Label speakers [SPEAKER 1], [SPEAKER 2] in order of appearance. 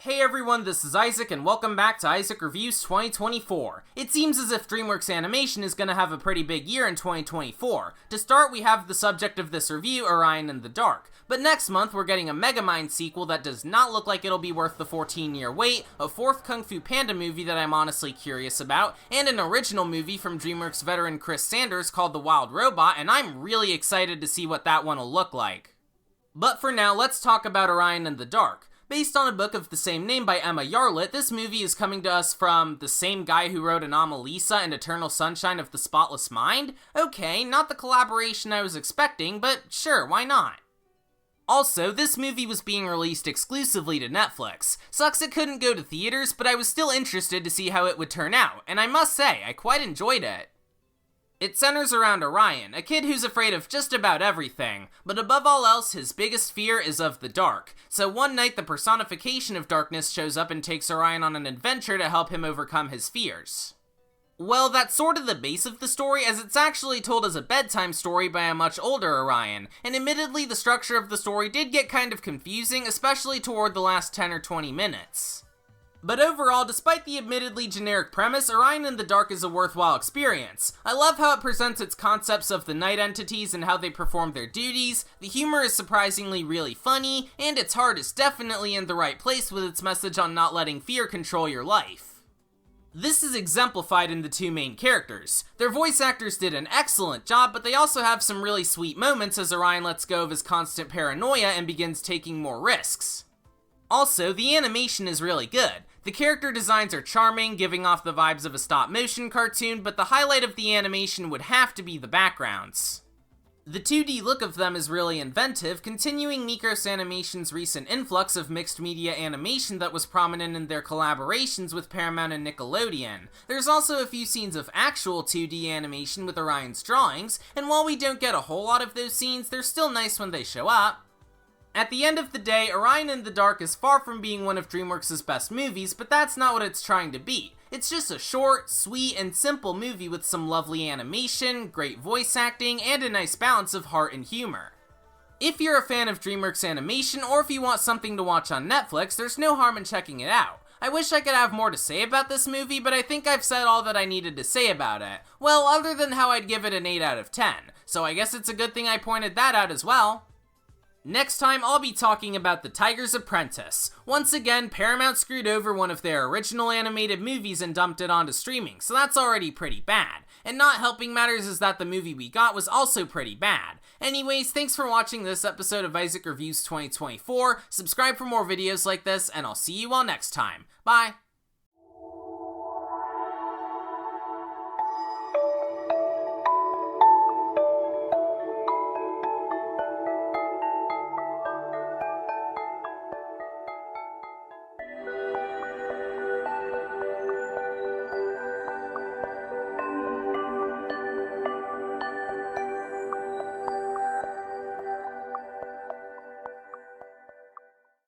[SPEAKER 1] Hey everyone, this is Isaac, and welcome back to Isaac Reviews 2024. It seems as if Dreamworks Animation is going to have a pretty big year in 2024. To start, we have the subject of this review, Orion in the Dark. But next month, we're getting a Megamind sequel that does not look like it'll be worth the 14-year wait, a fourth Kung Fu Panda movie that I'm honestly curious about, and an original movie from Dreamworks veteran Chris Sanders called The Wild Robot, and I'm really excited to see what that one will look like. But for now, let's talk about Orion in the Dark. Based on a book of the same name by Emma Yarlett, this movie is coming to us from the same guy who wrote Anomalisa and Eternal Sunshine of the Spotless Mind? Okay, not the collaboration I was expecting, but sure, why not? Also, this movie was being released exclusively to Netflix. Sucks it couldn't go to theaters, but I was still interested to see how it would turn out, and I must say, I quite enjoyed it. It centers around Orion, a kid who's afraid of just about everything, but above all else, his biggest fear is of the dark. So one night, the personification of darkness shows up and takes Orion on an adventure to help him overcome his fears. Well, that's sort of the base of the story, as it's actually told as a bedtime story by a much older Orion, and admittedly, the structure of the story did get kind of confusing, especially toward the last 10 or 20 minutes. But overall, despite the admittedly generic premise, Orion in the Dark is a worthwhile experience. I love how it presents its concepts of the night entities and how they perform their duties, the humor is surprisingly really funny, and its heart is definitely in the right place with its message on not letting fear control your life. This is exemplified in the two main characters. Their voice actors did an excellent job, but they also have some really sweet moments as Orion lets go of his constant paranoia and begins taking more risks. Also, the animation is really good. The character designs are charming, giving off the vibes of a stop-motion cartoon, but the highlight of the animation would have to be the backgrounds. The 2D look of them is really inventive, continuing Mikros Animation's recent influx of mixed media animation that was prominent in their collaborations with Paramount and Nickelodeon. There's also a few scenes of actual 2D animation with Orion's drawings, and while we don't get a whole lot of those scenes, they're still nice when they show up. At the end of the day, Orion in the Dark is far from being one of DreamWorks' best movies, but that's not what it's trying to be. It's just a short, sweet, and simple movie with some lovely animation, great voice acting, and a nice balance of heart and humor. If you're a fan of DreamWorks animation, or if you want something to watch on Netflix, there's no harm in checking it out. I wish I could have more to say about this movie, but I think I've said all that I needed to say about it. Well, other than how I'd give it an 8 out of 10, so I guess it's a good thing I pointed that out as well. Next time, I'll be talking about The Tiger's Apprentice. Once again, Paramount screwed over one of their original animated movies and dumped it onto streaming, so that's already pretty bad. And not helping matters is that the movie we got was also pretty bad. Anyways, thanks for watching this episode of Isaac Reviews 2024, subscribe for more videos like this, and I'll see you all next time. Bye!